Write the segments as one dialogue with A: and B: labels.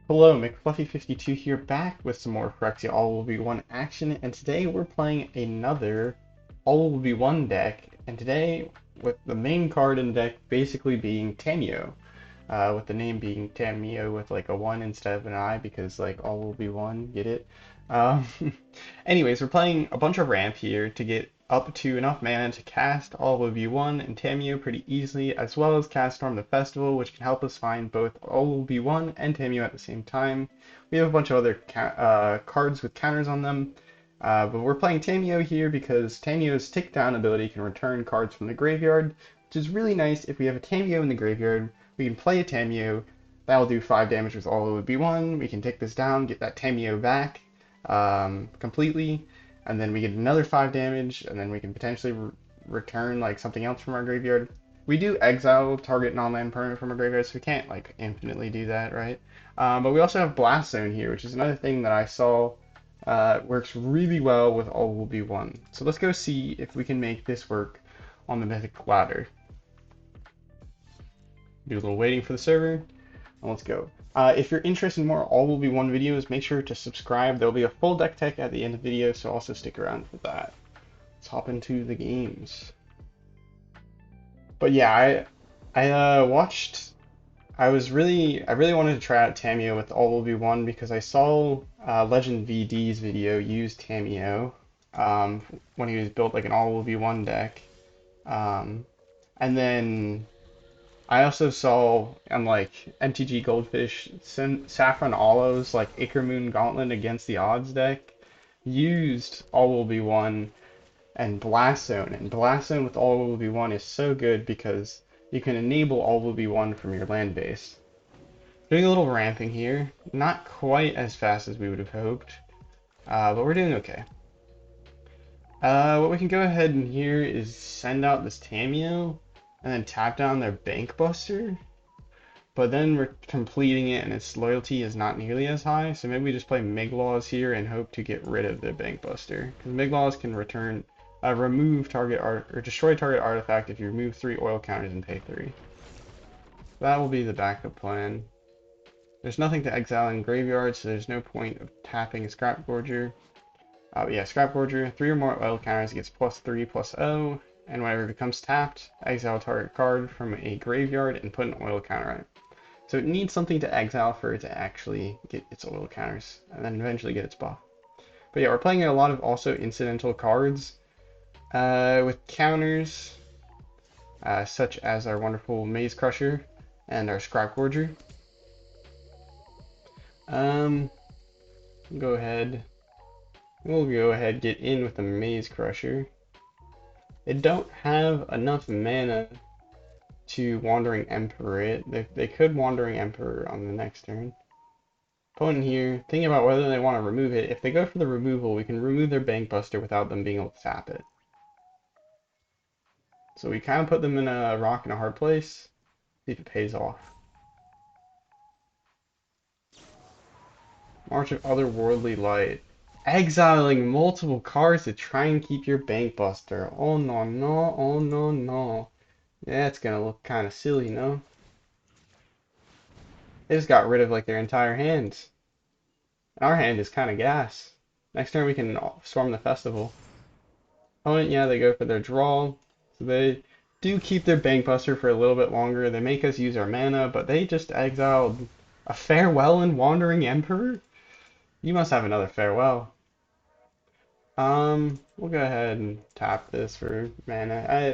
A: Hello, McFluffy52 here, back with some more Phyrexia All Will Be One action, and today we're playing another All Will Be One deck, and today with the main card in the deck basically being Tamiyo, with the name being Tamiyo with like a 1 instead of an I because like All Will Be One, get it? Um, Anyways, we're playing a bunch of ramp here to get up to enough mana to cast All Will Be One and Tamiyo pretty easily, as well as cast Storm the Festival, which can help us find both All Will Be One and Tamiyo at the same time. We have a bunch of other cards with counters on them, but we're playing Tamiyo here because Tamiyo's Tick Down ability can return cards from the graveyard, which is really nice. If we have a Tamiyo in the graveyard, we can play a Tamiyo. That'll do 5 damage with All Will Be One. We can take this down, get that Tamiyo back completely, and then we get another 5 damage, and then we can potentially return like something else from our graveyard. We do exile target non-land permanent from our graveyard, so we can't like infinitely do that, right? But we also have Blast Zone here, which is another thing that I saw works really well with All Will Be One. So let's go see if we can make this work on the Mythic ladder. Do a little waiting for the server. Let's go. If you're interested in more All Will Be One videos, make sure to subscribe. There'll be a full deck tech at the end of the video, so also stick around for that. Let's hop into the games. But yeah, I watched. I really wanted to try out Tamiyo with All Will Be One because I saw Legend VD's video use Tamiyo when he was built like an All Will Be One deck, and then I also saw on like MTG Goldfish Saffron Olive's like Acre Moon Gauntlet against the odds deck used All Will Be One and Blast Zone. And Blast Zone with All Will Be One is so good because you can enable All Will Be One from your land base. Doing a little ramping here, not quite as fast as we would have hoped, but we're doing okay. What we can go ahead and here is send out this Tamiyo and then tap down their Bankbuster. But then we're completing it and its loyalty is not nearly as high, so maybe we just play Miglaws here and hope to get rid of the Bankbuster. Because Miglaws can return, remove target art or destroy target artifact if you remove 3 oil counters and pay 3. That will be the backup plan. There's nothing to exile in graveyard, so there's no point of tapping a Scrapgorger. Yeah, Scrapgorger, 3 or more oil counters gets +3/+0, and whenever it becomes tapped, exile target card from a graveyard and put an oil counter on it. So it needs something to exile for it to actually get its oil counters, and then eventually get its buff. But yeah, we're playing a lot of also incidental cards with counters, such as our wonderful Maze Crusher and our Scrapgorger. Go ahead. We'll go ahead get in with the Maze Crusher. They don't have enough mana to Wandering Emperor it. They could Wandering Emperor on the next turn. Opponent here, thinking about whether they want to remove it. If they go for the removal, we can remove their Bankbuster without them being able to tap it. So we kind of put them in a rock and a hard place. See if it pays off. March of Otherworldly Light. Exiling multiple cards to try and keep your Bankbuster. Oh no no, oh no no. Yeah, it's gonna look kind of silly, no? They just got rid of like their entire hands. Our hand is kind of gas. Next turn we can storm the festival. Opponent, yeah, they go for their draw. So they do keep their Bankbuster for a little bit longer. They make us use our mana, but they just exiled a Farewell and Wandering Emperor? You must have another Farewell. We'll go ahead and tap this for mana. I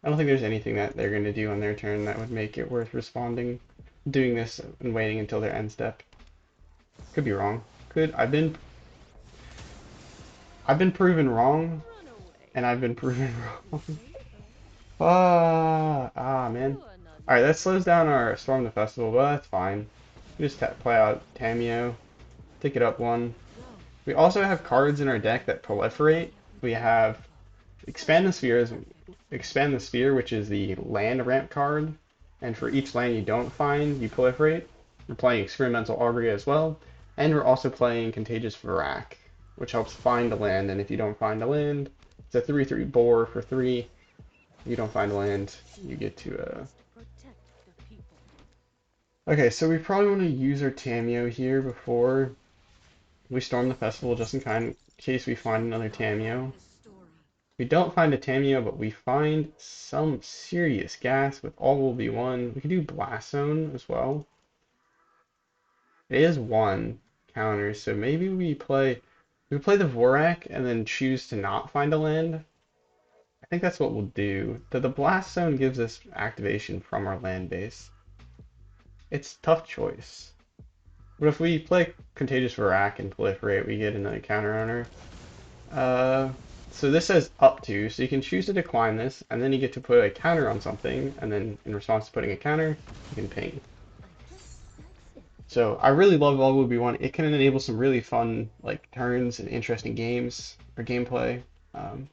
A: don't think there's anything that they're going to do on their turn that would make it worth responding, doing this and waiting until their end step. Could be wrong. I've been proven wrong, and I've been proven wrong. Man. Alright, that slows down our Storm the Festival, but that's fine. We just play out Tamiyo, take it up 1. We also have cards in our deck that proliferate. We have Expand the Sphere, which is the land ramp card, and for each land you don't find, you proliferate. We're playing Experimental Augury as well, and we're also playing Contagious Vorrac, which helps find a land, and if you don't find a land, it's a 3/3 boar for 3. If you don't find land, you get to Okay, so we probably want to use our Tamiyo here before we storm the festival, just in kind case we find another Tamiyo. We don't find a Tamiyo, but we find some serious gas with all will be one. We could do Blast Zone as well. It is one counter, so maybe we play the Vorrac and then choose to not find a land. I think that's what we'll do. The Blast Zone gives us activation from our land base. It's a tough choice. But if we play Contagious Vorrac and proliferate, we get another counter owner. So this says up to, so you can choose to decline this, and then you get to put a counter on something, and then in response to putting a counter, you can ping. So I really love All Will Be One. It can enable some really fun like turns and interesting games or gameplay. Um,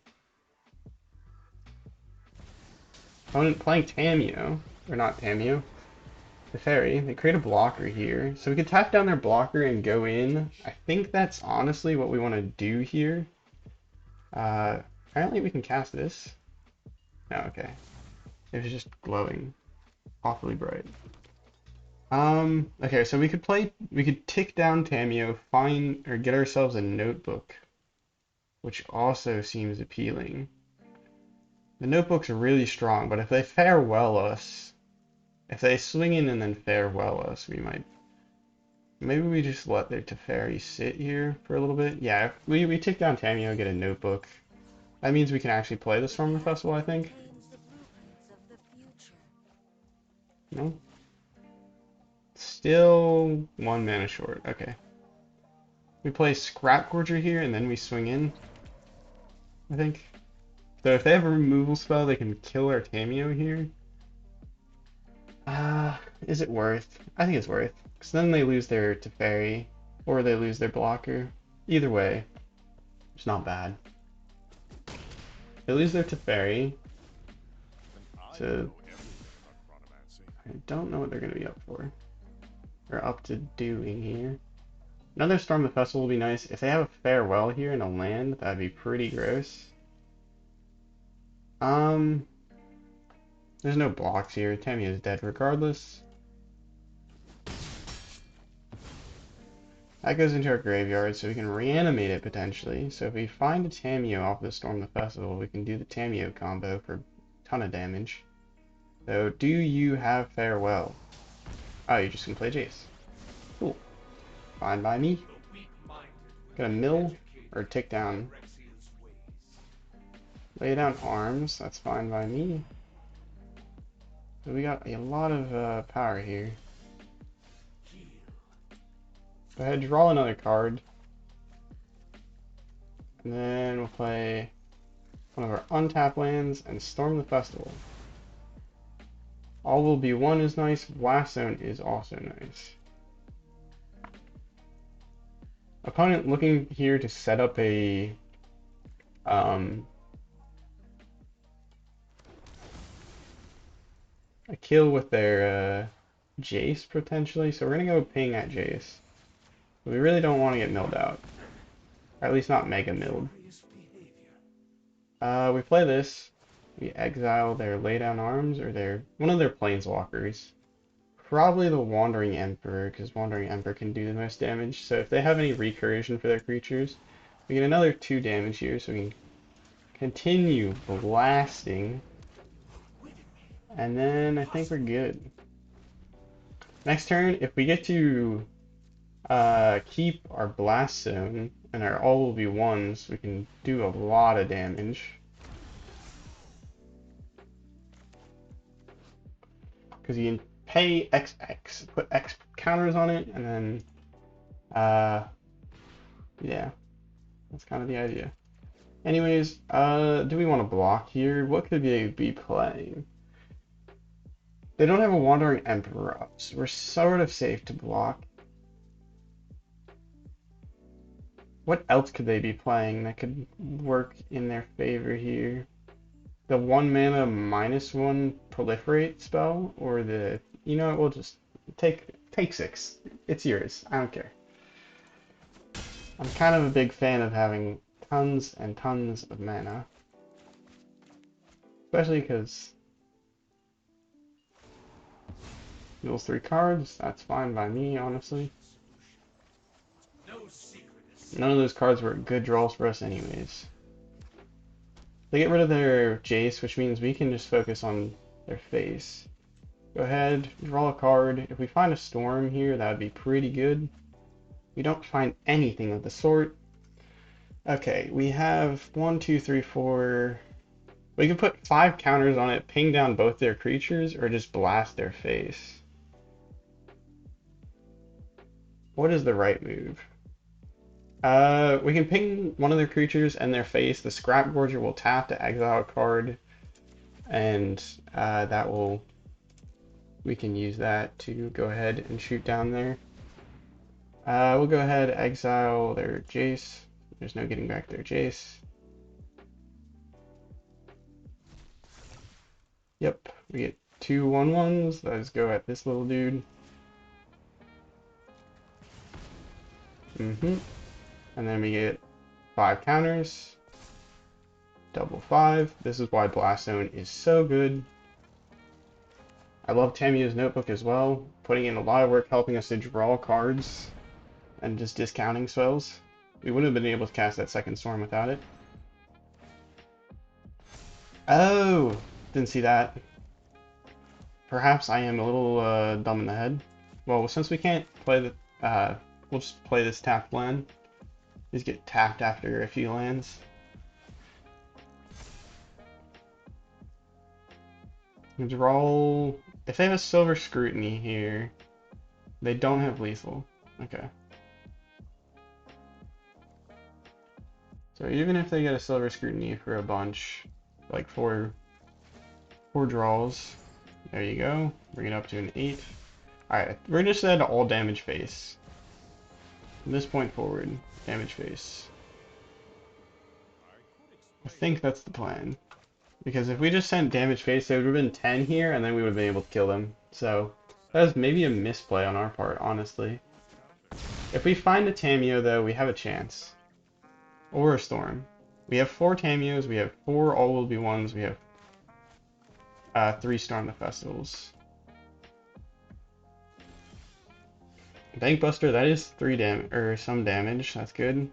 A: Playing Tamiyo, or not Tamiyo, the fairy. They create a blocker here, so we could tap down their blocker and go in. I think that's honestly what we want to do here. Apparently we can cast this. Oh, okay. It was just glowing awfully bright. Okay, so we could tick down Tamiyo, find, or get ourselves a notebook, which also seems appealing. The notebooks are really strong, but if they farewell us, if they swing in and then farewell us, we might, maybe we just let their Teferi sit here for a little bit. Yeah, if we tick down Tamiyo, get a notebook. That means we can actually play the Storm of the Festival, I think. No? Still 1 mana short. Okay. We play Scrapgorger here and then we swing in, I think. So if they have a removal spell, they can kill our Tamiyo here. Is it worth? I think it's worth. Because then they lose their Teferi, or they lose their blocker. Either way, it's not bad. They lose their Teferi, so I don't know what they're going to be up for. Or up to doing here. Another Storm the Festival will be nice. If they have a farewell here in a land, that'd be pretty gross. There's no blocks here. Tamiyo is dead regardless. That goes into our graveyard, so we can reanimate it potentially. So if we find a Tamiyo off the Storm the Festival, we can do the Tamiyo combo for a ton of damage. So do you have farewell? Oh, you just can play Jace. Cool. Fine by me. Got a mill or tick down. Lay down arms. That's fine by me. So we got a lot of power here. Go ahead, draw another card. And then we'll play one of our untapped lands and Storm the Festival. All Will Be One is nice. Blast Zone is also nice. Opponent looking here to set up a kill with their Jace potentially. So we're gonna go ping at Jace. We really don't want to get milled out, or at least not mega milled. We play this. We exile their lay down arms or one of their planeswalkers. Probably the Wandering Emperor, because Wandering Emperor can do the most damage. So if they have any recursion for their creatures, we get another 2 damage here, so we can continue blasting. And then I think we're good. Next turn, if we get to keep our Blast Zone and our all will be ones, we can do a lot of damage. Because you can pay XX, put X counters on it, and then, yeah, that's kind of the idea. Anyways, do we want to block here? What could they be playing? They don't have a Wandering Emperor up, so we're sort of safe to block. What else could they be playing that could work in their favor here? The 1 mana -1 proliferate spell, or the, you know what, we'll just take 6. It's yours. I don't care. I'm kind of a big fan of having tons and tons of mana. Especially because Mills 3 cards. That's fine by me, honestly. None of those cards were good draws for us anyways. They get rid of their Jace, which means we can just focus on their face. Go ahead, draw a card. If we find a Storm here, that would be pretty good. We don't find anything of the sort. Okay, we have 1, 2, 3, 4. We can put 5 counters on it, ping down both their creatures, or just blast their face. What is the right move? We can ping one of their creatures and their face. The Scrapgorger will tap to exile a card, and we can use that to go ahead and shoot down there. We'll go ahead, exile their Jace. There's no getting back their Jace. Yep, we get 2 1/1s. Let's go at this little dude. And then we get 5 counters. Double 5. This is why Blast Zone is so good. I love Tamiyo's Notebook as well. Putting in a lot of work helping us to draw cards and just discounting spells. We wouldn't have been able to cast that second Storm without it. Oh! Didn't see that. Perhaps I am a little dumb in the head. Well, since we can't play the... we'll just play this tapped land. Just get tapped after a few lands. Draw... If they have a Silver Scrutiny here, they don't have lethal. Okay. So even if they get a Silver Scrutiny for a bunch, like 4 draws, there you go. Bring it up to an 8. Alright, we're just at all damage face. From this point forward, damage face. I think that's the plan. Because if we just sent damage face, there would have been 10 here, and then we would have been able to kill them. So, that was maybe a misplay on our part, honestly. If we find a Tamiyo, though, we have a chance. Or a Storm. We have 4 Tamiyos, we have 4 All-Will-Be-Ones, we have 3 Storm the Festivals. Bankbuster, that is 3 damage, or some damage, that's good.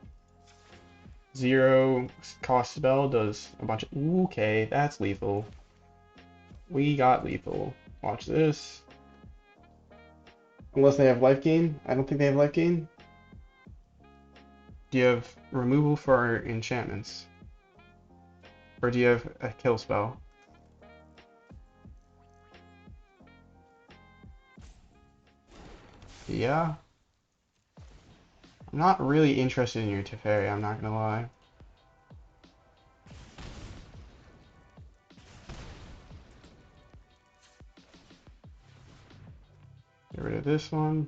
A: 0 cost spell does a bunch of... Okay, that's lethal. We got lethal. Watch this. Unless they have life gain. I don't think they have life gain. Do you have removal for our enchantments? Or do you have a kill spell? Yeah. I'm not really interested in your Teferi, I'm not gonna lie. Get rid of this one.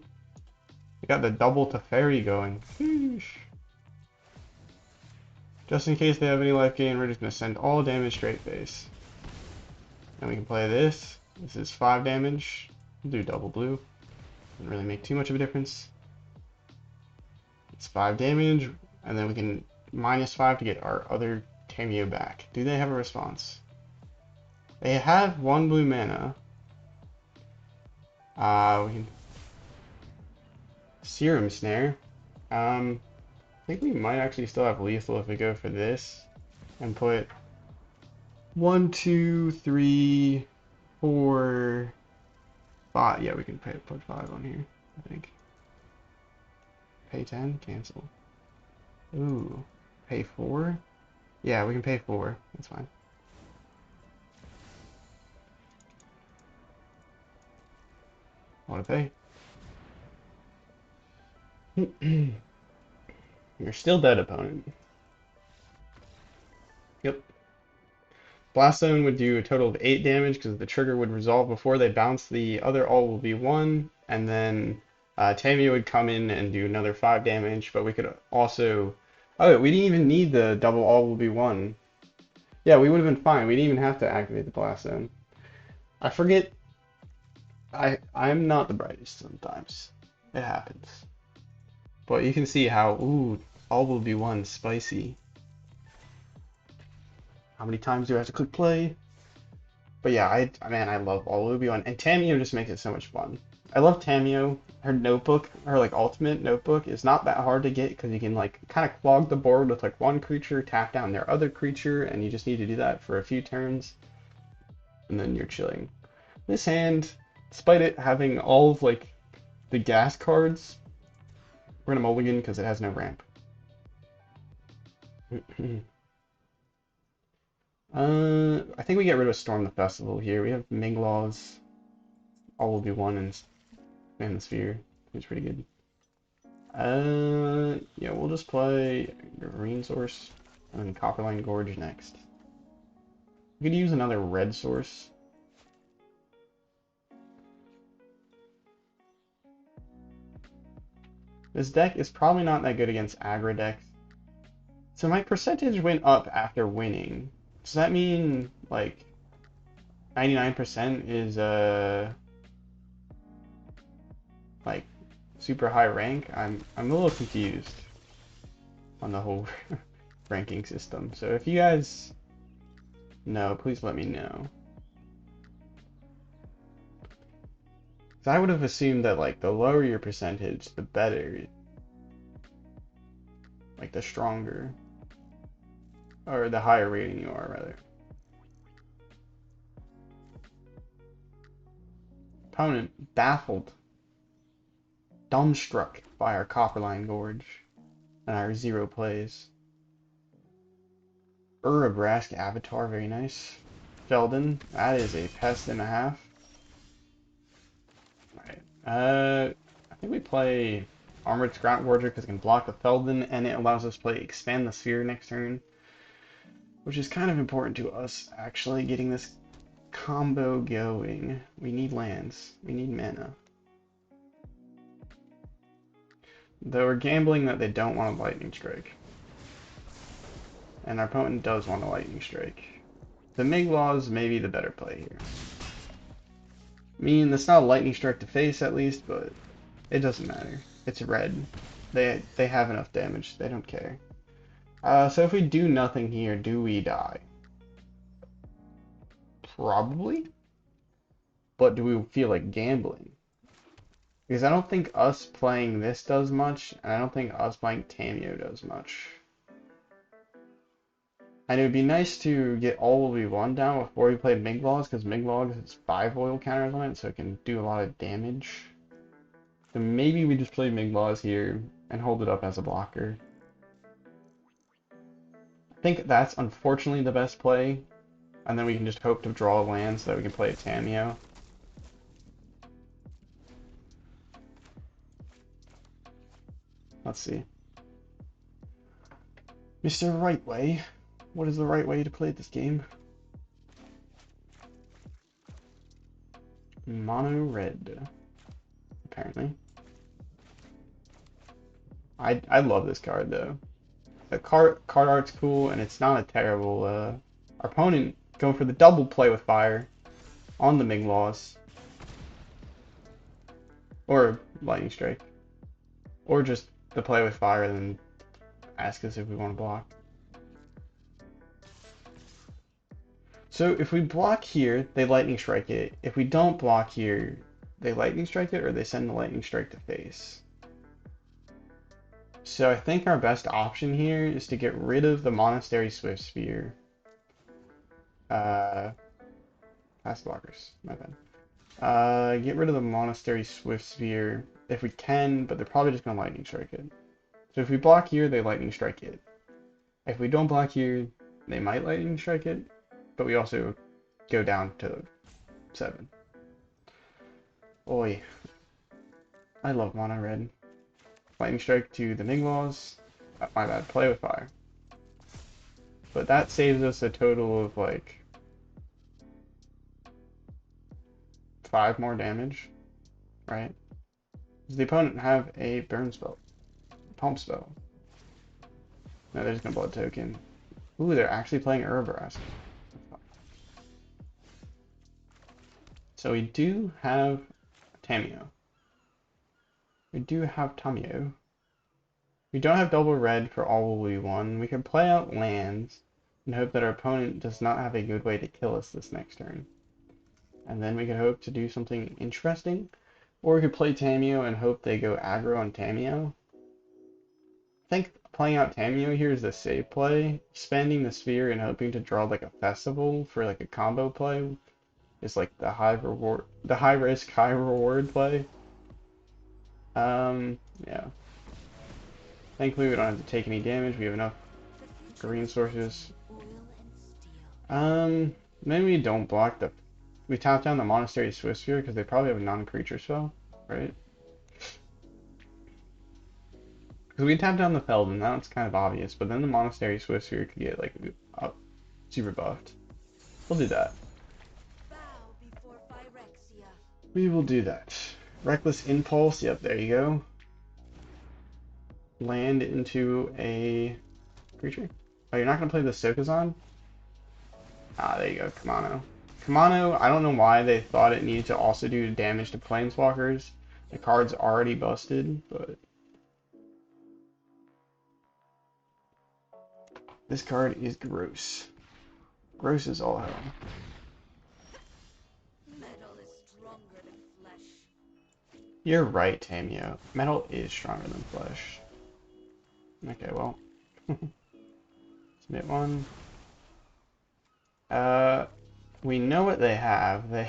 A: We got the double Teferi going. Sheesh. Just in case they have any life gain, we're just gonna send all damage straight face. And we can play this. This is 5 damage. We'll do double blue. Doesn't really make too much of a difference. It's 5 damage, and then we can -5 to get our other Tamiyo back. Do they have a response? They have 1 blue mana. We can Serum Snare. I think we might actually still have lethal if we go for this and put 1, 2, 3, 4, 5. Yeah, we can put 5 on here, I think. Pay 10, cancel. Ooh, pay 4? Yeah, we can pay 4. That's fine. Want to pay? You're still dead, opponent. Yep. Blast Zone would do a total of 8 damage because the trigger would resolve before they bounce the other All-Will-Be-One, and then Tamiyo would come in and do another 5 damage, but we could also... Oh, we didn't even need the double All-Will-Be-One. Yeah, we would have been fine. We didn't even have to activate the Blast Zone. I forget... I'm not the brightest sometimes. It happens. But you can see how, ooh, All-Will-Be-One spicy. How many times do I have to click play? But yeah, man, I love All-Will-Be-One. And Tamiyo just makes it so much fun. I love Tamiyo. Her notebook, her like ultimate notebook, is not that hard to get because you can like kind of clog the board with like one creature, tap down their other creature, and you just need to do that for a few turns, and then you're chilling. This hand, despite it having all of like the gas cards, we're gonna mulligan because it has no ramp. I think we get rid of Storm the Festival here. We have Miglaws, all will be one, and the Sphere. It's pretty good. Yeah, we'll just play Green Source and then Copperline Gorge next. We could use another red source. This deck is probably not that good against aggro decks. So my percentage went up after winning. Does that mean like 99% is like super high rank? I'm a little confused on the whole ranking system. So if you guys know, please let me know. So I would have assumed that like the lower your percentage, the better. Like the stronger. Or the higher rating you are, rather. Opponent baffled, dumbstruck by our Copperline Gorge and our 0 plays. Urabrask Avatar, very nice. Sheldon, that is a pest and a half. Alright, I think we play Armored Scrapgorger because it can block the Feldon and it allows us to play Expand the Sphere next turn, which is kind of important to us actually getting this combo going. We need lands, we need mana. Though we're gambling that they don't want a Lightning Strike. And our opponent does want a Lightning Strike. The Miglaws may be the better play here. I mean, that's not a Lightning Strike to face at least, but it doesn't matter. It's red. They have enough damage. They don't care. So if we do nothing here, do we die? Probably. But do we feel like gambling? Because I don't think us playing this does much, and I don't think us playing Tamiyo does much. And it would be nice to get all we want down before we play Miglaws, because Miglaws has 5 oil counters on it, so it can do a lot of damage. So maybe we just play Miglaws here and hold it up as a blocker. I think that's unfortunately the best play, and then we can just hope to draw a land so that we can play a Tamiyo. Let's see. Mr. Right Way. What is the right way to play this game? Mono red. Apparently. I love this card though. The card art's cool and it's not a terrible our opponent going for the double play with fire on the Miglaws. Or Lightning Strike. Or just the play with fire and then ask us if we want to block. So if we block here, they Lightning Strike it. If we don't block here, they Lightning Strike it or they send the Lightning Strike to face. So I think our best option here is to get rid of the Monastery Swift Sphere. Pass blockers, my bad. Get rid of the Monastery Swift Sphere if we can, but they're probably just going to Lightning Strike it. So if we block here, they Lightning Strike it. If we don't block here, they might Lightning Strike it, but we also go down to 7. Oi. I love mono red. Lightning Strike to the Miglaws. My bad, play with fire. But that saves us a total of like 5 more damage, right? Does the opponent have a burn spell? Pump spell? No, they're just gonna blood token. Ooh, they're actually playing Urabrask. So we do have Tamiyo. We do have Tamiyo. We don't have double red for all we won. We can play out lands and hope that our opponent does not have a good way to kill us this next turn. And then we can hope to do something interesting. Or we could play Tamiyo and hope they go aggro on Tamiyo. I think playing out Tamiyo here is the safe play. Spending the sphere and hoping to draw like a festival for like a combo play is like the high risk, high reward play. Yeah. Thankfully we don't have to take any damage. We have enough green sources. Maybe we don't block the. We tap down the Monastery Swiftspear because they probably have a non-creature spell, right? Because we tap down the Feld and now it's kind of obvious, but then the Monastery Swiftspear could get like up, super buffed. We'll do that. We will do that. Reckless Impulse, yep, there you go. Land into a creature. Oh, you're not going to play the Sokazon? Ah, there you go, Kamano. Kamano, I don't know why they thought it needed to also do damage to Planeswalkers. The card's already busted, but... This card is gross. Gross is all hell.
B: Metal is stronger than flesh.
A: You're right, Tamiyo. Metal is stronger than flesh. Okay, well. Submit one. We know what they have. They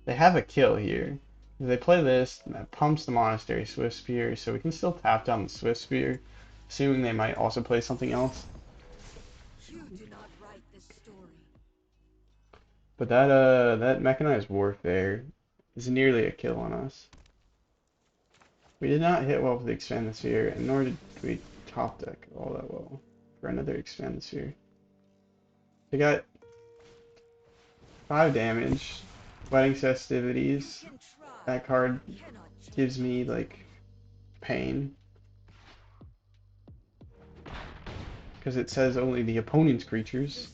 A: have a kill here. If they play this, that pumps the Monastery Swiftspear, so we can still tap down the Swiftspear, assuming they might also play something else.
B: You do not write this story.
A: But that Mechanized Warfare is nearly a kill on us. We did not hit well with the Expand the Sphere, and nor did we top deck all that well for another Expand the Sphere. They got 5 damage, Wedding Festivities. That card gives me like pain because it says only the opponent's creatures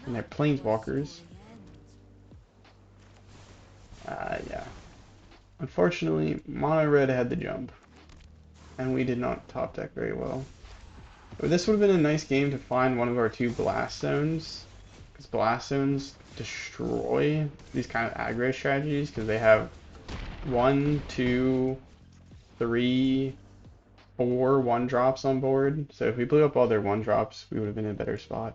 A: and they're planeswalkers. Yeah. Unfortunately, Mono Red had the jump, and we did not top deck very well. But this would have been a nice game to find one of our 2 Blast Zones, because Blast Zones destroy these kind of aggro strategies because they have 1, 2, 3, 4 1-drops on board. So if we blew up all their 1-drops, we would have been in a better spot.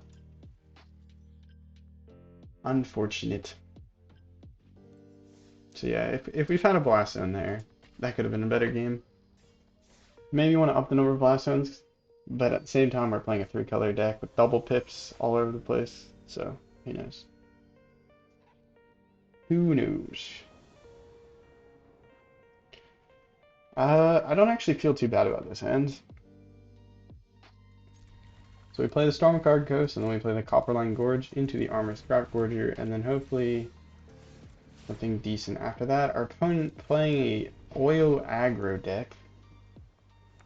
A: Unfortunate. So yeah, if we found a Blast Zone there, that could have been a better game. Maybe you want to up the number of Blast Zones, but at the same time we're playing a 3-color deck with double pips all over the place, so who knows. Who knows? I don't actually feel too bad about this hand. So we play the Stormcard Coast, and then we play the Copperline Gorge into the Armored Scrapgorger, and then hopefully something decent after that. Our opponent playing a oil aggro deck,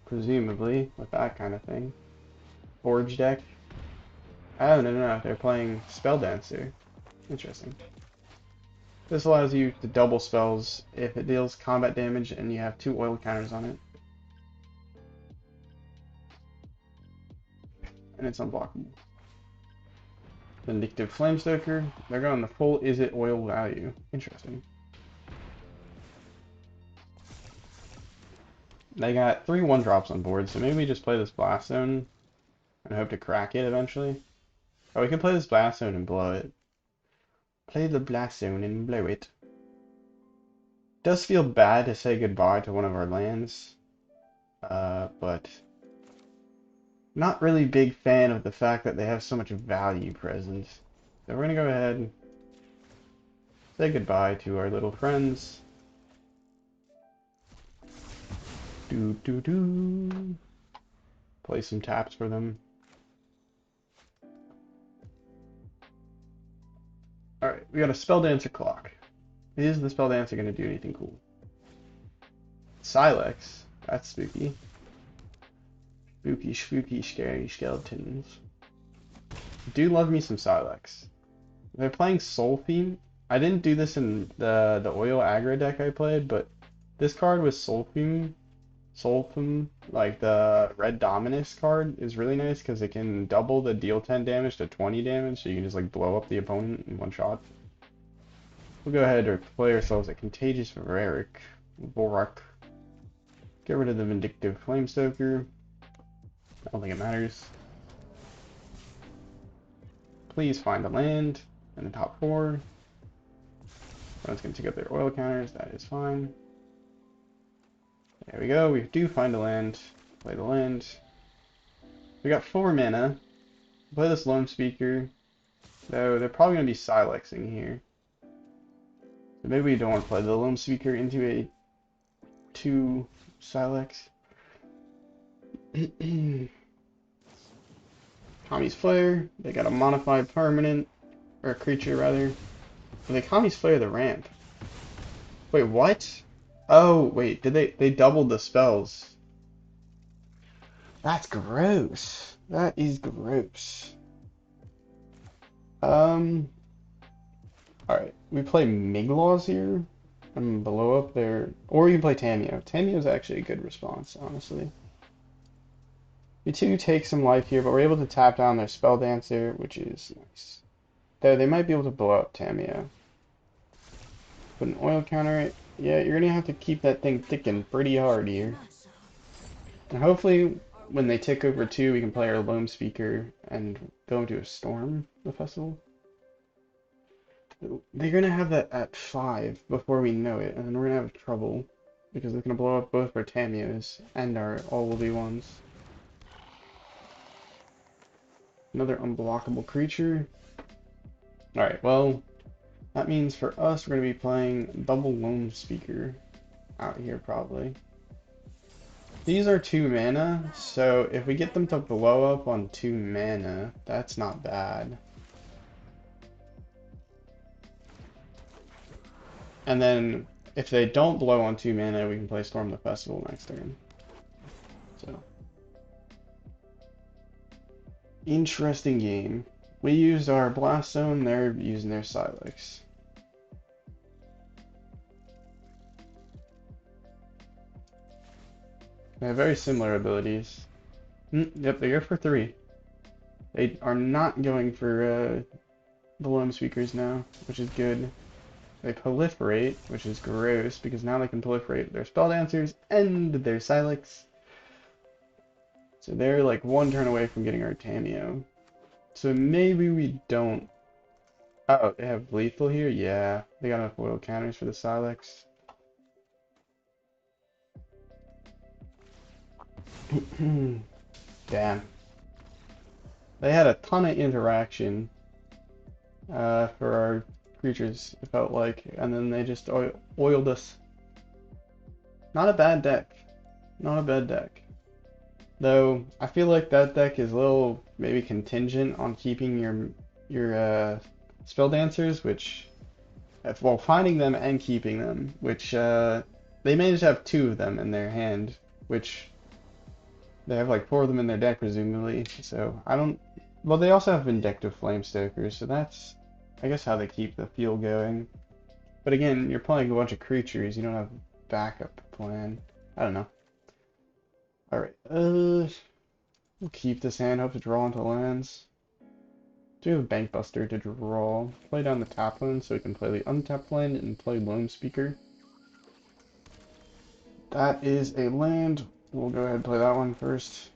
A: presumably, with that kind of thing. Forge deck. Oh, no, they're playing Spelldancer. Interesting. This allows you to double spells if it deals combat damage and you have 2 oil counters on it. And it's unblockable. Vindictive Flamestoker. They're going the full is it oil value. Interesting. They got 3 1-drops on board, so maybe we just play this Blast Zone and hope to crack it eventually. Or we can play this Blast Zone and blow it. Play the Blast Zone and blow it. Does feel bad to say goodbye to one of our lands, but not really big fan of the fact that they have so much value present. So we're gonna go ahead and say goodbye to our little friends. Play some taps for them. Alright, we got a Spelldancer clock. Is the Spelldancer gonna do anything cool? Silex? That's spooky. Spooky, scary skeletons. Do love me some Silex. They're playing Soul Theme. I didn't do this in the oil aggro deck I played, but this card with Soul Theme, like the Red Dominus card, is really nice because it can double the deal 10 damage to 20 damage, so you can just like blow up the opponent in one shot. We'll go ahead and play ourselves a Contagious Vorrac. Vorrac. Get rid of the Vindictive Flamestoker. I don't think it matters. Please find a land in the top 4. Someone's going to take up their oil counters. That is fine. There we go. We do find a land. Play the land. We got 4 mana. Play this Loamspeaker. Though they're probably going to be Silexing here. So maybe we don't want to play the Loamspeaker into a 2 Silex. Kami's Flare. They got a modified permanent. Or a creature, rather. They Kami's Flare the ramp. Wait, what? Oh, wait. Did they doubled the spells? That's gross. That is gross. Alright. We play Miglaws here. And below up there. Or you can play Tamiyo. Tamiyo's actually a good response, honestly. We do take some life here, but we're able to tap down their Spell Dancer, which is nice. Though they might be able to blow up Tamiyo. Put an oil counter. Yeah, you're gonna have to keep that thing ticking pretty hard here. And hopefully, when they tick over 2, we can play our Loamspeaker and go into a Storm the festival. They're gonna have that at 5 before we know it, and then we're gonna have trouble because they're gonna blow up both our Tamiyos and our all will be ones. Another unblockable creature. Alright, well, that means for us we're gonna be playing double Loamspeaker out here probably. These are 2 mana, so if we get them to blow up on 2 mana, that's not bad. And then if they don't blow on 2 mana, we can play Storm the Festival next turn. So, interesting game. We used our Blast Zone, they're using their Silex. They have very similar abilities. Yep, they go for 3. They are not going for the Loamspeakers now, which is good. They proliferate, which is gross, because now they can proliferate their Spell Dancers and their Silex. So they're like 1 turn away from getting our Tamiyo. So maybe we don't... Oh, they have lethal here? Yeah, they got enough oil counters for the Silex. Damn. They had a ton of interaction for our creatures, it felt like, and then they just oiled us. Not a bad deck. Not a bad deck. Though, I feel like that deck is a little maybe contingent on keeping your Spell Dancers, which, well, finding them and keeping them, which they managed to have 2 of them in their hand, which they have like 4 of them in their deck, presumably, so I don't... Well, they also have Vindictive Flamestokers, so that's, I guess, how they keep the field going. But again, you're playing a bunch of creatures, you don't have a backup plan. I don't know. Alright, we'll keep this hand, hope to draw into lands. Do have a Bankbuster to draw. Play down the tap land so we can play the untapped land and play Loamspeaker. That is a land. We'll go ahead and play that one first.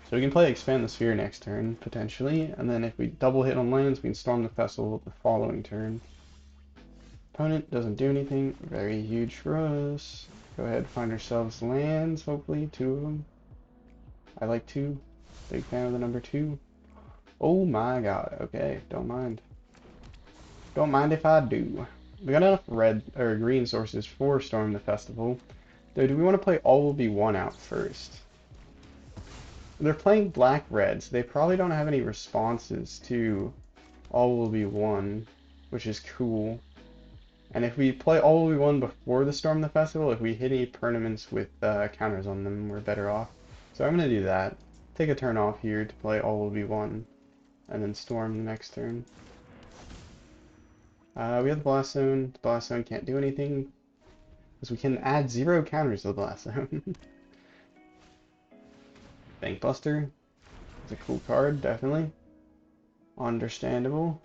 A: So we can play Expand the Sphere next turn, potentially, and then if we double hit on lands, we can Storm the Festival the following turn. Opponent doesn't do anything, very huge for us. Go ahead and find ourselves lands, hopefully, 2 of them. I like 2. Big fan of the number 2. Oh my god, okay, don't mind. Don't mind if I do. We got enough red, or green sources for Storm the Festival. Though, do we want to play All Will Be One out first? They're playing black-red, so they probably don't have any responses to All Will Be One, which is cool. And if we play All Will Be One before the Storm the Festival, if we hit any permanents with counters on them, we're better off. So I'm going to do that. Take a turn off here to play All Will Be One, and then Storm the next turn. We have the Blast Zone. The Blast Zone can't do anything, because we can add 0 counters to the Blast Zone. Bankbuster is a cool card, definitely. Understandable.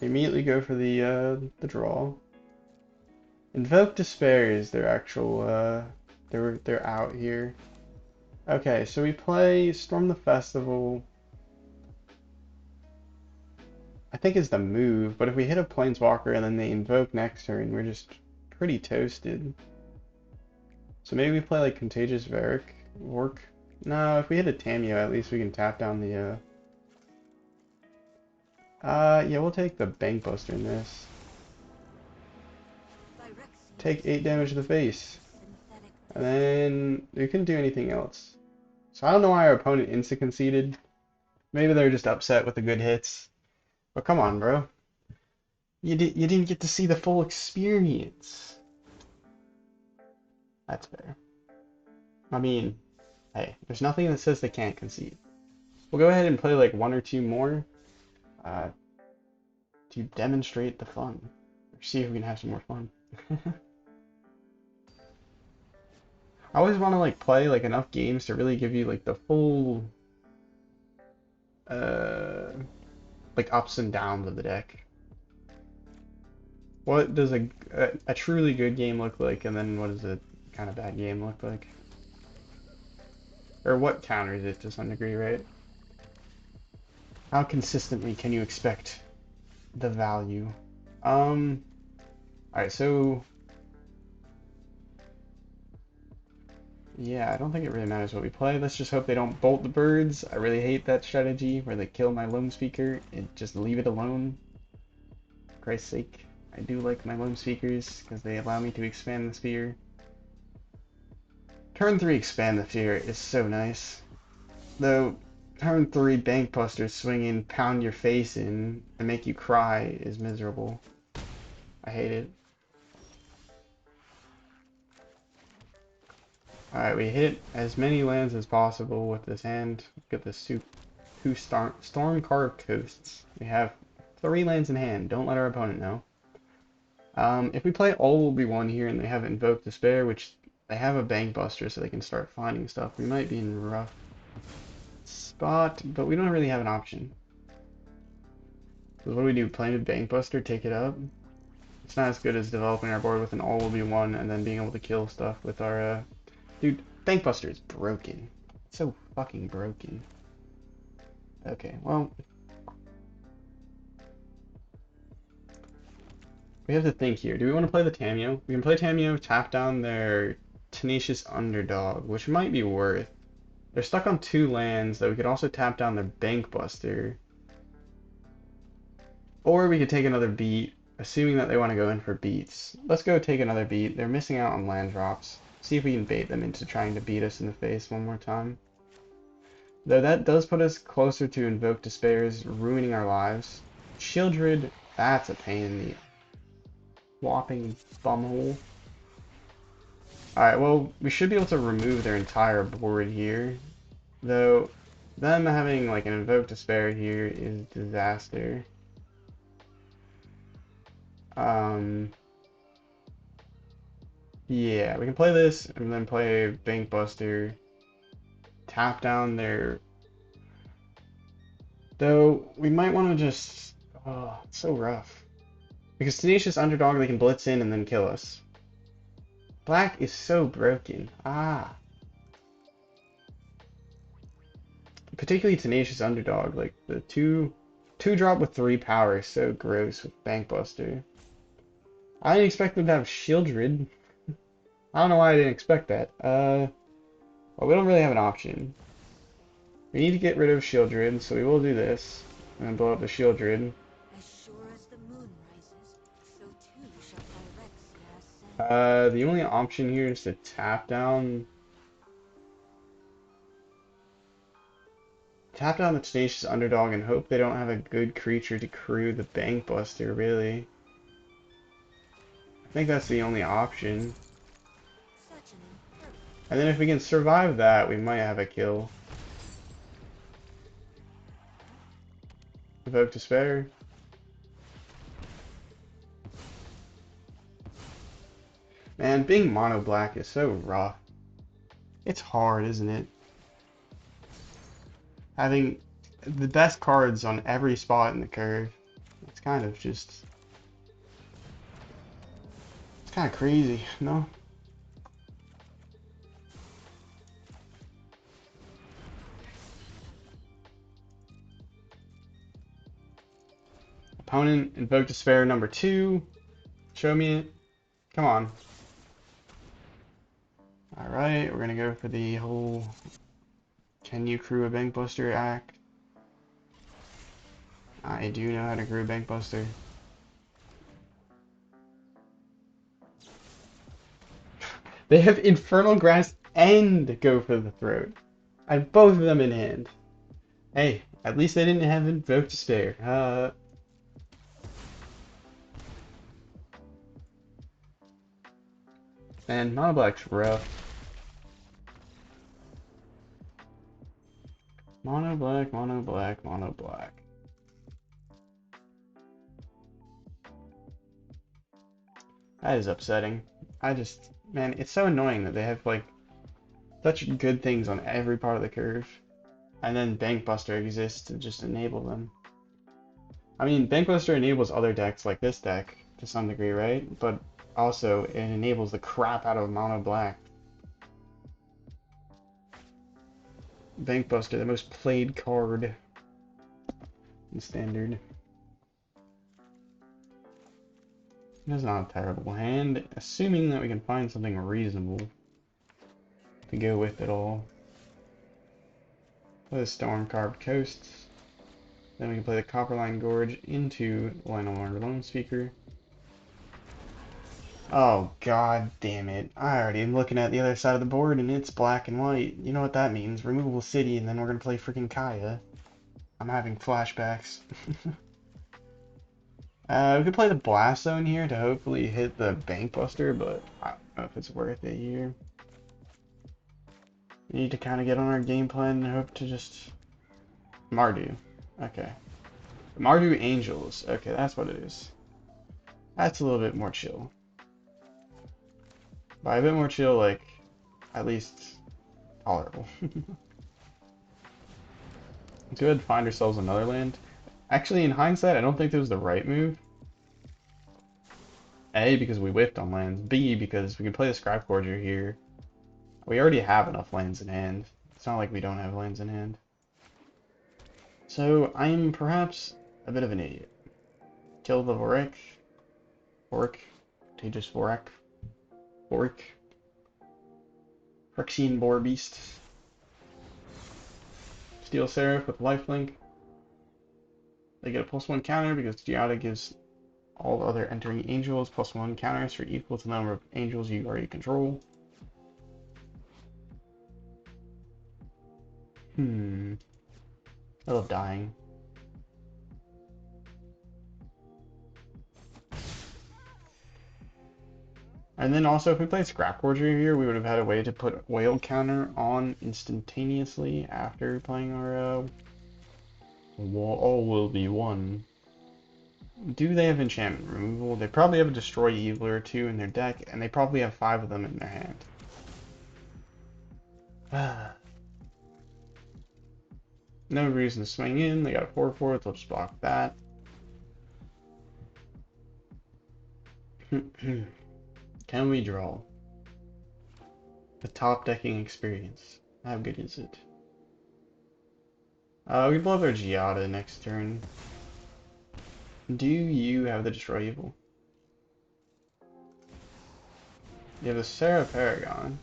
A: Immediately go for the draw. Invoke Despair is their actual, they're out here. Okay, so we play Storm the Festival. I think is the move, but if we hit a Planeswalker and then they invoke next turn, we're just pretty toasted. So maybe we play like Contagious Vorrac. No, if we hit a Tamiyo, at least we can tap down the, yeah, we'll take the Bankbuster in this. Take 8 damage to the face. And then we couldn't do anything else. So I don't know why our opponent insta-conceded. Maybe they're just upset with the good hits. But come on, bro. You didn't get to see the full experience. That's fair. I mean, hey, there's nothing that says they can't concede. We'll go ahead and play like 1 or 2 more to demonstrate the fun. Or see if we can have some more fun. I always want to like play like enough games to really give you like the full like ups and downs of the deck. What does a truly good game look like, and then what does a kind of bad game look like? Or what counters it to some degree, right? How consistently can you expect the value? Alright, so yeah, I don't think it really matters what we play. Let's just hope they don't bolt the birds. I really hate that strategy where they kill my Loamspeaker and just leave it alone. For Christ's sake, I do like my Loamspeakers because they allow me to expand the sphere. Turn 3 expand the sphere is so nice. Though, turn 3 Bankbuster swing in, pound your face in, and make you cry is miserable. I hate it. Alright, we hit as many lands as possible with this hand. Get the two Storm-Carved Coasts. We have 3 lands in hand. Don't let our opponent know. If we play All Will Be One here and they have Invoke Despair, which they have a Bankbuster so they can start finding stuff, we might be in a rough spot, but we don't really have an option. So what do? Play with Bankbuster, take it up? It's not as good as developing our board with an All Will Be One and then being able to kill stuff with our, Dude, Bankbuster is broken. It's so fucking broken. Okay, well, we have to think here. Do we want to play the Tamiyo? We can play Tamiyo, tap down their Tenacious Underdog, which might be worth. They're stuck on 2 lands, though we could also tap down their Bankbuster. Or we could take another beat, assuming that they want to go in for beats. Let's go take another beat. They're missing out on land drops. See if we can bait them into trying to beat us in the face one more time. Though that does put us closer to Invoke Despairs, ruining our lives. Shieldred, that's a pain in the whopping bumhole. Alright, well, we should be able to remove their entire board here. Though, them having like an Invoke Despair here is disaster. Yeah, we can play this and then play Bankbuster. Tap down their... Though, we might want to just... Oh, it's so rough. Because Tenacious Underdog, they can blitz in and then kill us. Black is so broken. Ah. Particularly Tenacious Underdog, like the two drop with 3 power is so gross with Bankbuster. I didn't expect them to have Shieldred. I don't know why I didn't expect that. Well, we don't really have an option. We need to get rid of Shieldred, so we will do this. And then blow up the Shieldred.
B: As sure as the moon rises, so too shall Phyrexia ascend.
A: The only option here is to tap down the Tenacious Underdog and hope they don't have a good creature to crew the Bankbuster, really. I think that's the only option.
B: Such an imperfect.
A: And then if we can survive that, we might have a kill. Evoke Despair. Man, being mono black is so rough. It's hard, isn't it? Having the best cards on every spot in the curve. It's kind of Kind of crazy, no? Opponent, Invoke Despair number 2. Show me it. Come on. Alright, we're gonna go for the whole can you crew a Bankbuster act. I do know how to crew a Bankbuster. They have Infernal Grasp and Go for the Throat. I have both of them in hand. Hey, at least they didn't have Invoke Despair. Man, Mono Black's rough. Mono Black, Mono Black, Mono Black. That is upsetting. Man, it's so annoying that they have, like, such good things on every part of the curve. And then Bankbuster exists to just enable them. I mean, Bankbuster enables other decks like this deck to some degree, right? But also, it enables the crap out of Mono Black. Bankbuster, the most played card in Standard. That's not a terrible hand, assuming that we can find something reasonable to go with it all. Play the Storm Carved Coasts. Then we can play the Copperline Gorge into Llanowar Loamspeaker. Oh god damn it. I already am looking at the other side of the board and it's black and white. You know what that means. Removable City and then we're gonna play freaking Kaya. I'm having flashbacks. We could play the Blast Zone here to hopefully hit the Bankbuster, but I don't know if it's worth it here. We need to kind of get on our game plan and hope to just... Mardu. Okay. Mardu Angels. Okay, that's what it is. That's a little bit more chill. By a bit more chill, like, at least tolerable. Let's go ahead and find ourselves another land. Actually, in hindsight, I don't think this was the right move. A, because we whiffed on lands. B, because we can play the Scrapgorger here. We already have enough lands in hand. It's not like we don't have lands in hand. So, I am perhaps a bit of an idiot. Kill the Vorrac. Contagious Vorrac. Phyrexian Boar Beast. Steel Seraph with lifelink. They get a +1 counter because Giada gives all other entering angels +1 counters for equal to the number of angels you already control. I love dying. And then also, if we played Scrapgorger here, we would have had a way to put Whale Counter on instantaneously after playing our All Will Be One. Do they have enchantment removal? They probably have a Destroy Evil or two in their deck, and they probably have 5 of them in their hand. No reason to swing in. They got a 4/4, they'll just block that. Can we draw? The top decking experience. How good is it? We blow up our Giada next turn. Do you have the Destroy Evil? You have a Sarah Paragon.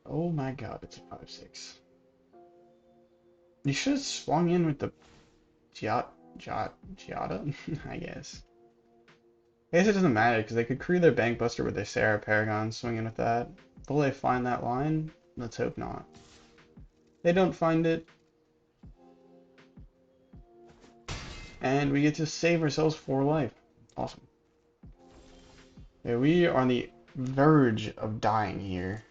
A: Oh my god, it's a 5/6. You should have swung in with the Giada, I guess. I guess it doesn't matter because they could crew their Bankbuster with their Sarah Paragon, swing in with that. Will they find that line? Let's hope not. They don't find it. And we get to save ourselves 4 life. Awesome. Yeah, we are on the verge of dying here.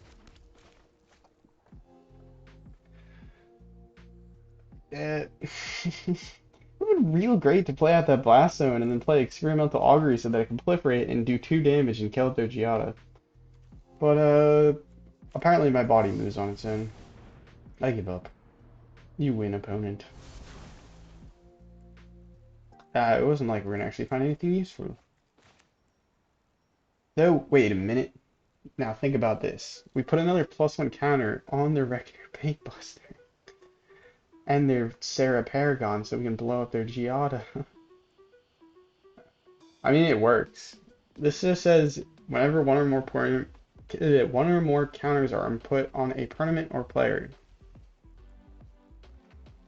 A: It would be real great to play out that Blast Zone and then play Experimental Augury so that I can proliferate and do 2 damage and kill their Giada. But, apparently my body moves on its own. I give up. You win, opponent. It wasn't like we're gonna actually find anything useful. So, wait a minute. Now think about this. We put another +1 counter on their Reckoner Bankbuster and their Sarah Paragon so we can blow up their Giada. I mean, it works. This just says whenever one or more counters are input on a permanent or player.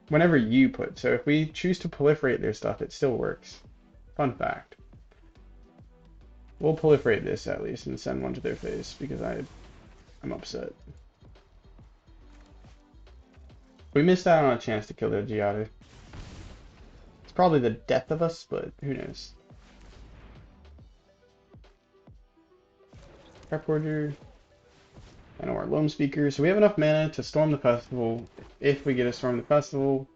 A: Whenever you put. So if we choose to proliferate their stuff, it still works. Fun fact. We'll proliferate this at least and send one to their face because I'm upset. We missed out on a chance to kill their Giada. It's probably the death of us, but who knows. Scrapgorger, Llanowar Loamspeaker. So we have enough mana to storm the festival if we get to storm the festival.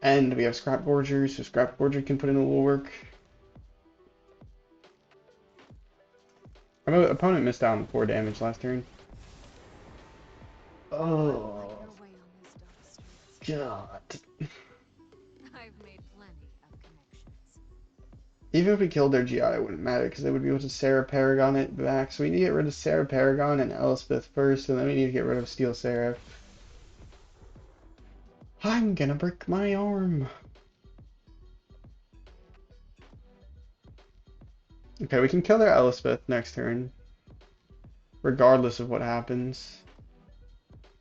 A: And we have Scrapgorger, so Scrapgorger can put in a little work. Our opponent missed out on 4 damage last turn. Oh, God.
B: I've made plenty of connections.
A: Even if we killed their GI, it wouldn't matter because they would be able to Sarah Paragon it back. So we need to get rid of Sarah Paragon and Elspeth first, and then we need to get rid of Steel Seraph. I'm gonna break my arm. Okay, we can kill their Elspeth next turn, regardless of what happens.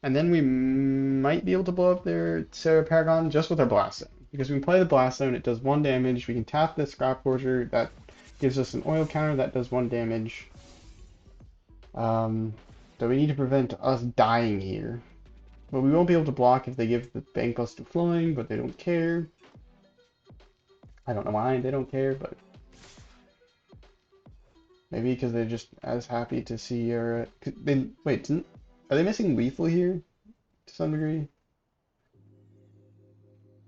A: And then we might be able to blow up their Sarah Paragon just with our Blast Zone. Because we can play the Blast Zone, it does 1 damage. We can tap the Scrapgorger, that gives us an oil counter that does 1 damage. So we need to prevent us dying here. But we won't be able to block if they give the Bankbuster Flying, but they don't care. I don't know why they don't care, but maybe because they're just as happy to see your. Wait, are they missing lethal here to some degree?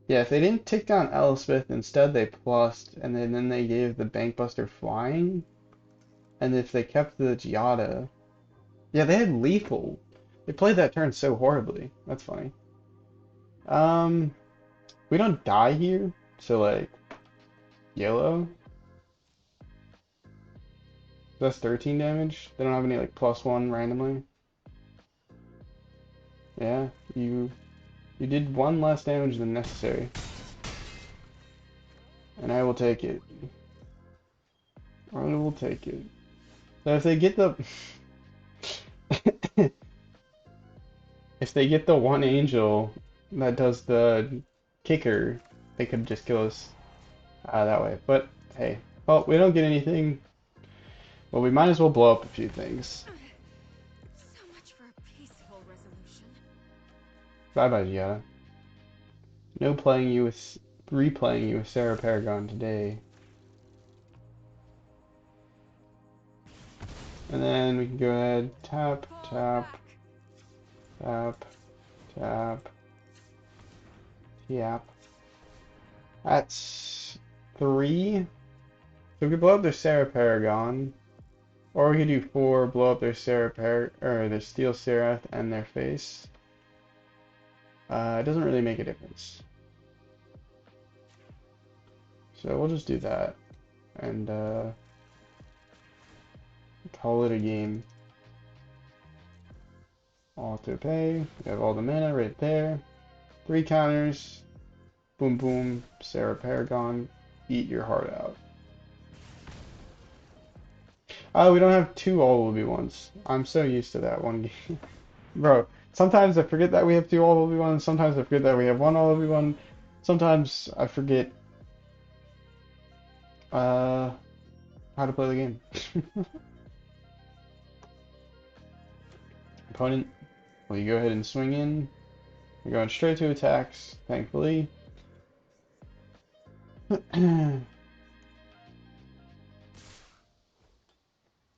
A: Yeah, if they didn't take down Elspeth, instead they plussed, and then they gave the Bankbuster Flying, and if they kept the Giada, yeah, they had lethal. They played that turn so horribly. That's funny. We don't die here, so like yellow. That's 13 damage. They don't have any like +1 randomly. Yeah, you did 1 less damage than necessary. And I will take it. I will take it. So if they get the if they get the 1 angel that does the kicker, they could just kill us that way. But hey, well, we don't get anything. Well, we might as well blow up a few things.
B: So much for a peaceful resolution.
A: Bye bye, Giada. No replaying you with Sarah Paragon today. And then we can go ahead, tap, tap, tap, tap, tap. That's 3. So we could blow up their Sarah Paragon. Or we could do 4, blow up their their Steel Seraph and their face. It doesn't really make a difference. So we'll just do that. And call it a game. Auto pay. We have all the mana right there. 3 counters. Boom boom. Sarah Paragon. Eat your heart out. Oh, we don't have 2 all will be ones. I'm so used to that one game. Bro, sometimes I forget that we have 2 all will be ones. Sometimes I forget that we have 1 all will be one. Sometimes I forget how to play the game. Opponent, will you go ahead and swing in? We're going straight to attacks, thankfully.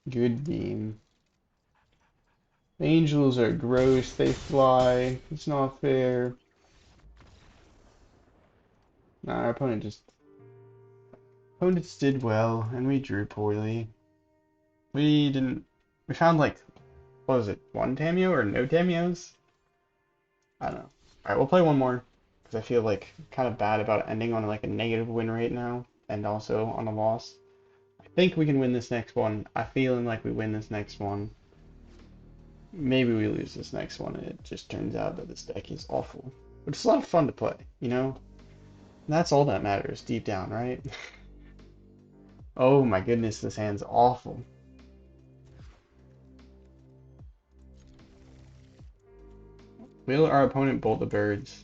A: Good game. Angels are gross, they fly. It's not fair. Nah, our opponents did well, and we drew poorly. We found like, what was it, 1 Tamiyo or no Tamiyos? I don't know. Alright, we'll play one more, because I feel like kind of bad about ending on like a negative win rate now, and also on a loss. I think we can win this next one. I'm feeling like we win this next one. Maybe we lose this next one and it just turns out that this deck is awful. But it's a lot of fun to play, you know? And that's all that matters deep down, right? Oh my goodness, this hand's awful. Will our opponent bolt the birds?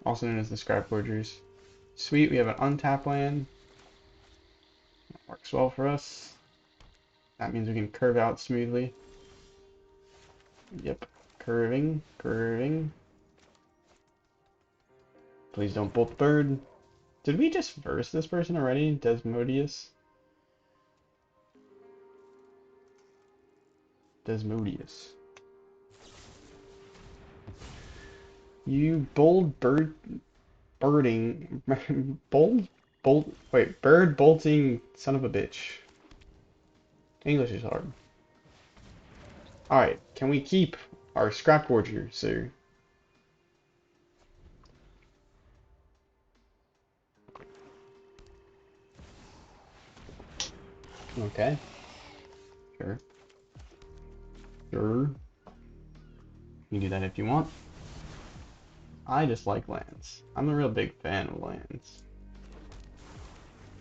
A: Also known as the Scrapgorgers. Sweet, we have an untapped land. That works well for us. That means we can curve out smoothly. Yep. Curving, curving. Please don't bolt the bird. Did we just verse this person already? Desmodius? Desmodius. You bold bird birding bird bolting son of a bitch. English is hard. Alright, can we keep our Scrapgorger, sir? Okay. Sure. Sure. You can do that if you want. I just like lands. I'm a real big fan of lands.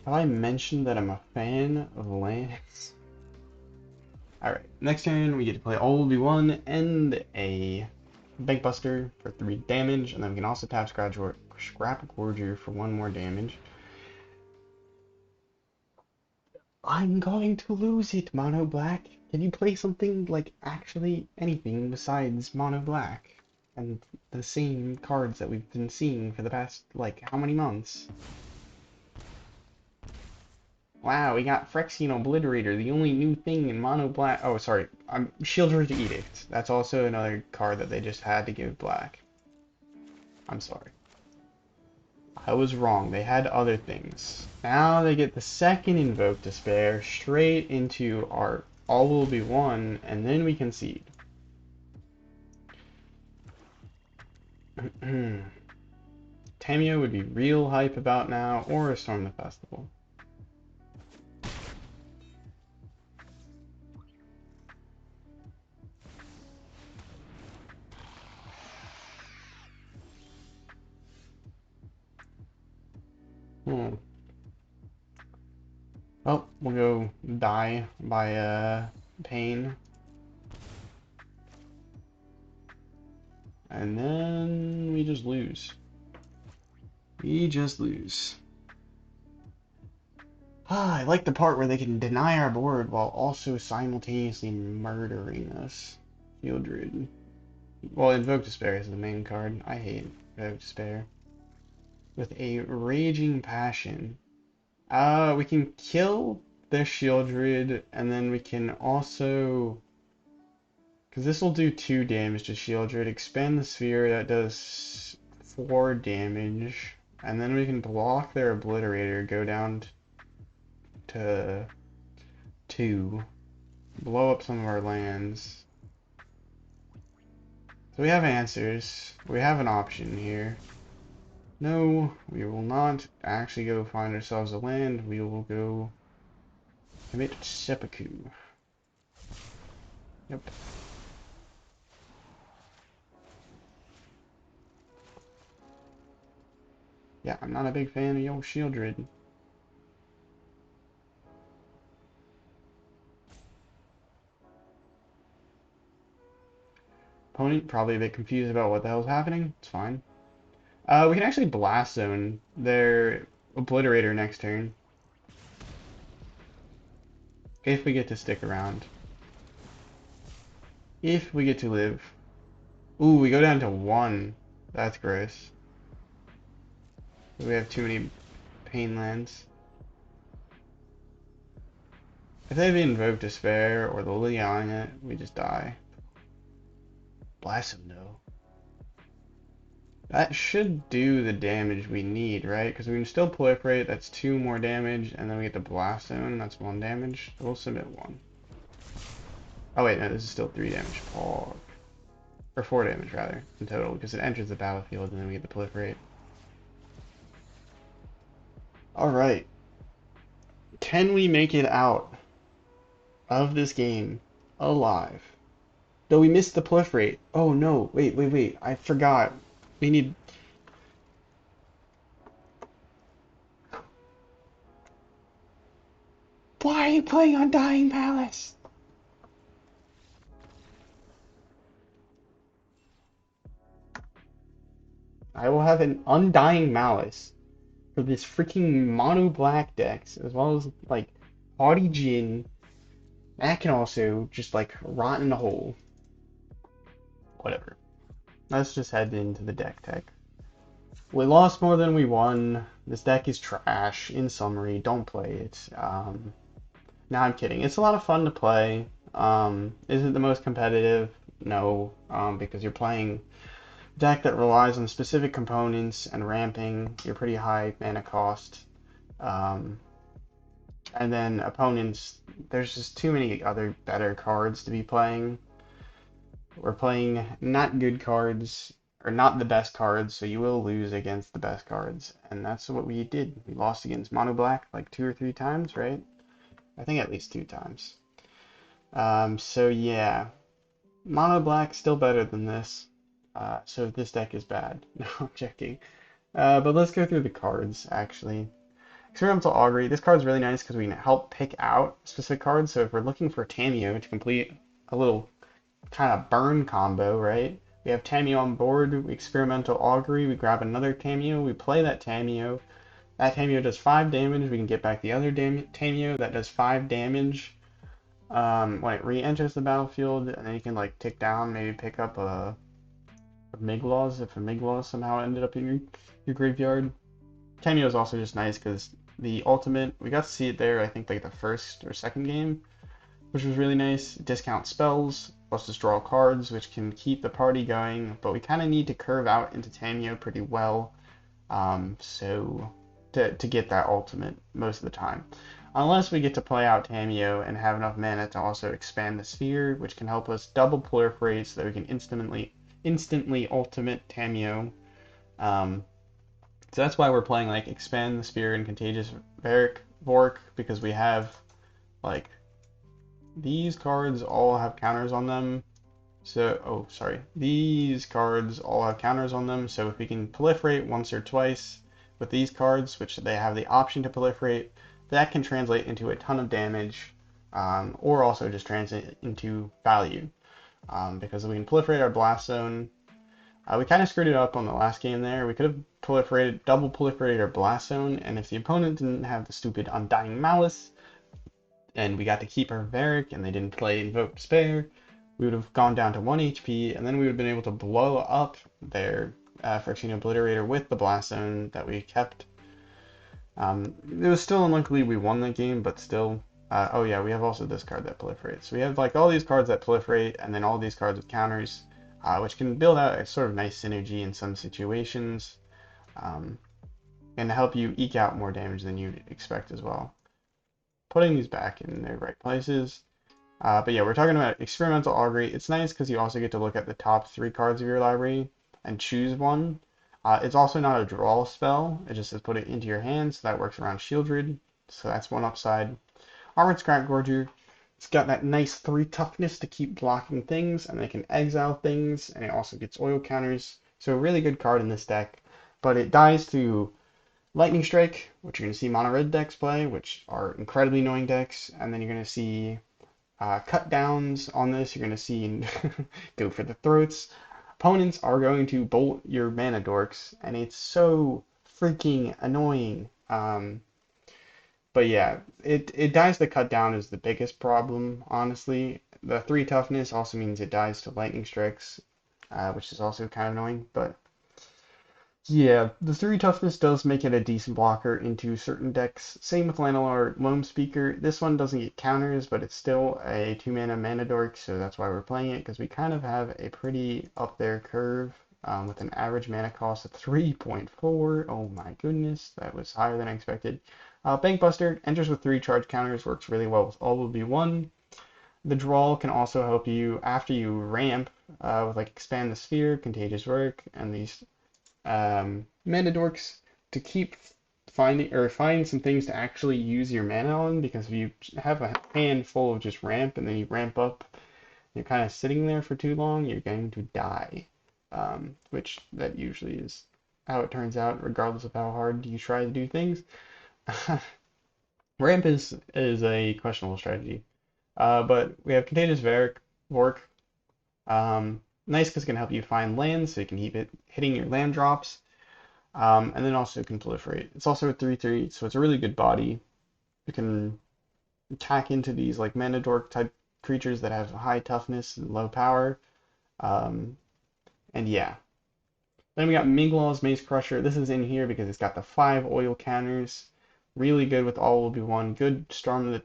A: Have I mentioned that I'm a fan of lands? Alright, next turn we get to play All-Will-Be-One and a Bankbuster for 3 damage, and then we can also tap Scrapgorger for 1 more damage. I'm going to lose it, Mono Black. Can you play something like actually anything besides Mono Black? And the same cards that we've been seeing for the past, like, how many months? Wow, we got Phyrexian Obliterator, the only new thing in Mono Black. Oh, sorry, Shieldred Edict. That's also another card that they just had to give black. I'm sorry. I was wrong. They had other things. Now they get the second Invoke Despair straight into our All-Will-Be-One, and then we concede. Tamiyo would be real hype about now, or a Storm the Festival. Well, we'll go die by pain. And then we just lose. We just lose. I like the part where they can deny our board while also simultaneously murdering us. Shieldred. Well, Invoke Despair is the main card. I hate Invoke Despair. With a Raging Passion. We can kill the Shieldred, and then we can also... Because this will do 2 damage to Shieldred. Expand the Sphere, that does 4 damage. And then we can block their Obliterator, go down to 2. Blow up some of our lands. So we have answers. We have an option here. No, we will not actually go find ourselves a land. We will go commit seppuku. Yep. Yeah, I'm not a big fan of your Shieldred. Opponent probably a bit confused about what the hell's happening. It's fine. We can actually Blast Zone their Obliterator next turn. If we get to stick around. If we get to live. Ooh, we go down to 1. That's gross. We have too many pain lands. If they have Invoke Despair or the Lyanna, we just die. Blast him though. That should do the damage we need, right? Because we can still proliferate, that's 2 more damage, and then we get the Blast Zone, that's 1 damage. We'll submit 1. Oh wait, no, this is still 3 damage. Or 4 damage rather, in total, because it enters the battlefield and then we get the proliferate. Alright. Can we make it out of this game alive? Though we missed the proliferate. Oh no, wait. I forgot. We need... Why are you playing Undying Palace? I will have an Undying Malice for this freaking mono black decks, as well as like Haughty Jin. That can also just like rot in a hole. Whatever. Let's just head into the deck tech. We lost more than we won. This deck is trash. In summary, don't play it. No, I'm kidding. It's a lot of fun to play. Is it the most competitive? No, because you're playing a deck that relies on specific components and ramping. You're pretty high mana cost. Um, and then opponents, there's just too many other better cards to be playing. We're playing not good cards, or not the best cards, so you will lose against the best cards. And that's what we did. We lost against Mono Black like 2 or 3 times, right? I think at least 2 times. So yeah, Mono Black still better than this. So this deck is bad. No, I'm joking. But let's go through the cards, actually. Experimental Augury. This card's really nice because we can help pick out specific cards. So if we're looking for Tamiyo to complete a little kind of burn combo, right? We have Tamiyo on board, we Experimental Augury, we grab another Tamiyo, we play that Tamiyo. That Tamiyo does 5 damage, we can get back the other Tamiyo that does 5 damage when it re-enters the battlefield, and then you can like tick down, maybe pick up a Migloz if a Migloz somehow ended up in your graveyard. Tamiyo is also just nice because the ultimate, we got to see it there, I think like the first or second game, which was really nice. Discount spells, lets us draw cards, which can keep the party going, but we kind of need to curve out into Tamiyo pretty well, so to get that ultimate most of the time. Unless we get to play out Tamiyo and have enough mana to also expand the sphere, which can help us double proliferate so that we can instantly ultimate Tamiyo. So that's why we're playing like expand the sphere and Contagious Vorrac, because we have like these cards all have counters on them. So, oh, sorry. These cards all have counters on them. So if we can proliferate once or twice with these cards, which they have the option to proliferate, that can translate into a ton of damage, or also just translate into value. Because we can proliferate our Blast Zone. We kind of screwed it up on the last game there. We could have double proliferated our Blast Zone, and if the opponent didn't have the stupid Undying Malice, and we got to keep our Vorrac, and they didn't play Invoke Despair, we would have gone down to 1 HP, and then we would have been able to blow up their Phyrexian Obliterator with the Blast Zone that we kept. It was still unlucky we won that game, but still. Oh yeah, we have also this card that proliferates. So we have like all these cards that proliferate, and then all these cards with counters, which can build out a sort of nice synergy in some situations, and help you eke out more damage than you'd expect as well. Putting these back in their right places. But yeah, we're talking about Experimental Augury. It's nice because you also get to look at the top 3 cards of your library and choose one. It's also not a draw spell. It just says put it into your hand, so that works around Shieldred. So that's one upside. Armored Scrapgorger. It's got that nice 3 toughness to keep blocking things, and they can exile things, and it also gets oil counters. So a really good card in this deck. But it dies to Lightning Strike, which you're going to see mono red decks play, which are incredibly annoying decks, and then you're going to see cut downs on this. You're going to see go for the throats. Opponents are going to bolt your mana dorks, and it's so freaking annoying. But yeah, it dies to cut down is the biggest problem, honestly. The 3 toughness also means it dies to lightning strikes, which is also kind of annoying, but yeah, the 3 toughness does make it a decent blocker into certain decks. Same with Llanowar Loamspeaker. This one doesn't get counters, but it's still a 2 mana dork, so that's why we're playing it, because we kind of have a pretty up there curve with an average mana cost of 3.4. Oh my goodness, that was higher than I expected. Bankbuster enters with 3 charge counters, works really well with all of B1. The draw can also help you after you ramp with like Expand the Sphere, Contagious Vorrac, and these mana dorks to keep find some things to actually use your mana on, because if you have a hand full of just ramp and then you ramp up, you're kind of sitting there for too long, you're going to die. Which that usually is how it turns out, regardless of how hard you try to do things. Ramp is a questionable strategy. But we have Contagious Vorrac. Nice because it can help you find lands, so you can keep it hitting your land drops. And then also can proliferate. It's also a 3/3, so it's a really good body. You can attack into these like mana dork type creatures that have high toughness and low power. Um, and yeah. Then we got Minglaw's Maze Crusher. This is in here because it's got the 5 oil counters. Really good with all will be one. Good Storm the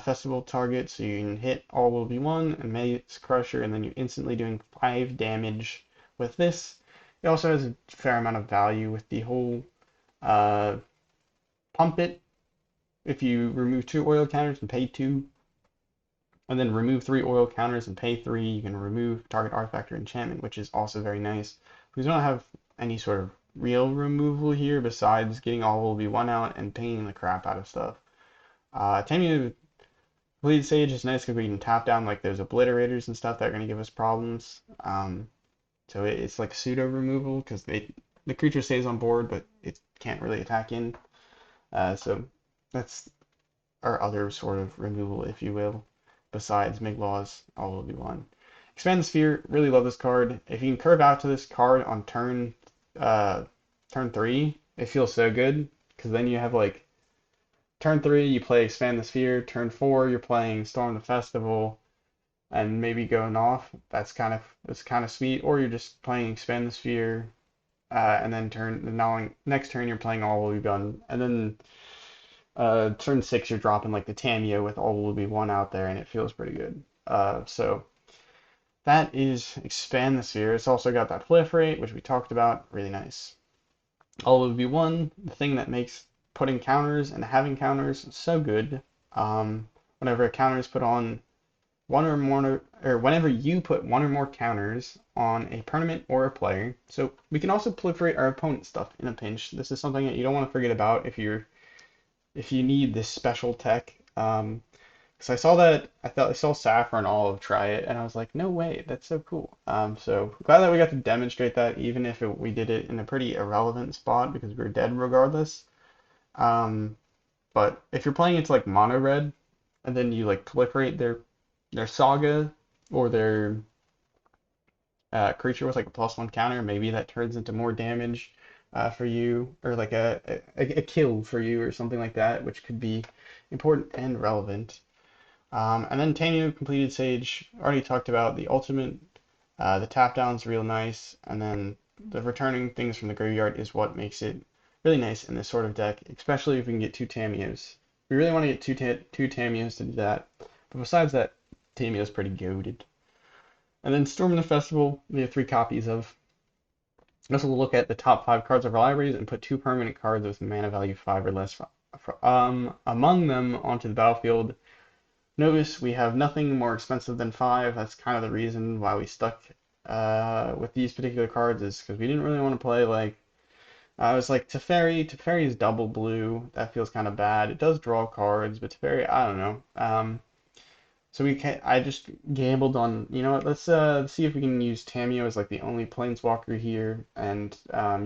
A: Festival target, so you can hit all will be one and Maze Crusher, and then you're instantly doing 5 damage with this. It also has a fair amount of value with the whole Pump It. If you remove 2 oil counters and pay 2, and then remove 3 oil counters and pay 3, you can remove target artifact or enchantment, which is also very nice. Because we don't have any sort of real removal here besides getting all will be one out and paying the crap out of stuff. Tamiyo Bleed Sage is nice because we can tap down like those obliterators and stuff that are going to give us problems. So it's like pseudo removal because the creature stays on board, but it can't really attack in. So that's our other sort of removal, if you will, besides Miglaw's all will be one. Expand the Sphere, really love this card. If you can curve out to this card on turn 3, it feels so good because then you have like turn 3 you play Expand the Sphere, turn 4 you're playing Storm the Festival, and maybe going off. That's kind of sweet. Or you're just playing Expand the Sphere, and then next turn you're playing All Will Be Done, and then turn 6 you're dropping like the Tamiyo with All Will Be One out there, and it feels pretty good. So that is Expand the Sphere. It's also got that Proliferate, which we talked about, really nice. All Will Be One, the thing that makes putting counters and having counters so good. Whenever a counter is put on one or more, or whenever you put one or more counters on a permanent or a player. So we can also proliferate our opponent's stuff in a pinch. This is something that you don't want to forget about if you need this special tech. Because I saw Sapphire and Olive try it, and I was like, no way, that's so cool. So glad that we got to demonstrate that, even if we did it in a pretty irrelevant spot because we were dead regardless. But if you're playing into like mono red, and then you like proliferate their Saga or their creature with like a +1 counter, maybe that turns into more damage for you, or like a kill for you or something like that, which could be important and relevant. And then Tamiyo Completed Sage, already talked about the ultimate. The tap down's real nice, and then the returning things from the graveyard is what makes it really nice in this sort of deck, especially if we can get 2 Tamiyos. We really want to get two Tamiyos to do that, but besides that, Tamiyo's pretty goated. And then Storm the Festival, we have 3 copies of. Also look at the top 5 cards of our libraries and put 2 permanent cards with mana value 5 or less among them onto the battlefield. Notice we have nothing more expensive than 5. That's kind of the reason why we stuck with these particular cards, is because we didn't really want to play like I was like Teferi. Teferi is double blue. That feels kind of bad. It does draw cards, but Teferi, I don't know. So I just gambled on, you know what, let's see if we can use Tamiyo as like the only planeswalker here, and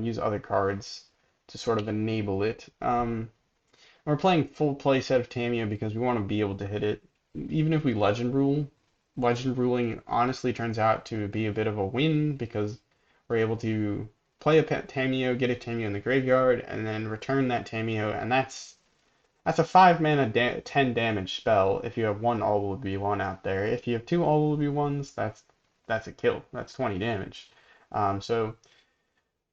A: use other cards to sort of enable it. We're playing full play set of Tamiyo because we want to be able to hit it. Even if we Legend Rule, Legend Ruling honestly turns out to be a bit of a win because we're able to play a Tamiyo, get a Tamiyo in the graveyard, and then return that Tamiyo, and that's a 5 mana 10 damage spell if you have 1 All Will Be One out there. If you have 2 All Will Be Ones, that's a kill. That's 20 damage. So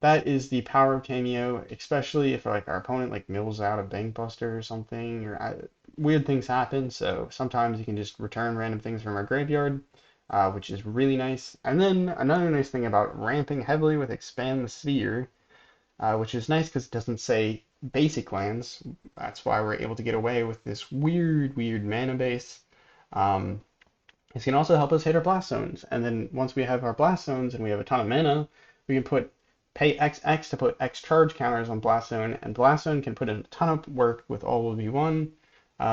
A: that is the power of Tamiyo, especially if like our opponent like mills out a Bankbuster or something, or weird things happen. So sometimes you can just return random things from our graveyard, which is really nice. And then another nice thing about ramping heavily with Expand the Sphere, which is nice because it doesn't say basic lands. That's why we're able to get away with this weird mana base. This can also help us hit our blast zones. And then once we have our blast zones and we have a ton of mana, we can put pay XX to put X charge counters on Blast Zone, and Blast Zone can put in a ton of work with all will be one,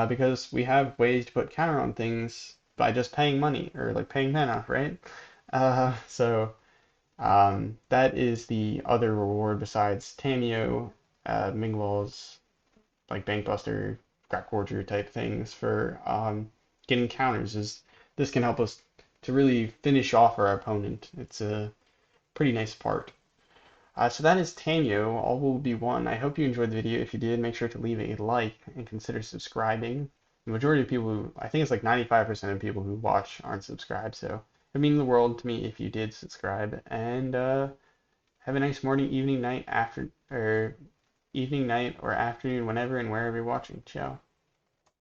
A: because we have ways to put counter on things by just paying money or like paying mana, right? That is the other reward besides Tamiyo, Mingwall's like Bankbuster, Scrapgorger type things for getting counters. Is this can help us to really finish off our opponent. It's a pretty nice part. So that is Tamiyo. All will be one. I hope you enjoyed the video. If you did, make sure to leave a like and consider subscribing. The majority of people who, I think it's like 95% of people who watch aren't subscribed, so it would mean the world to me if you did subscribe. And have a nice morning, evening, night, after, or evening, night, or afternoon, whenever and wherever you're watching. Ciao.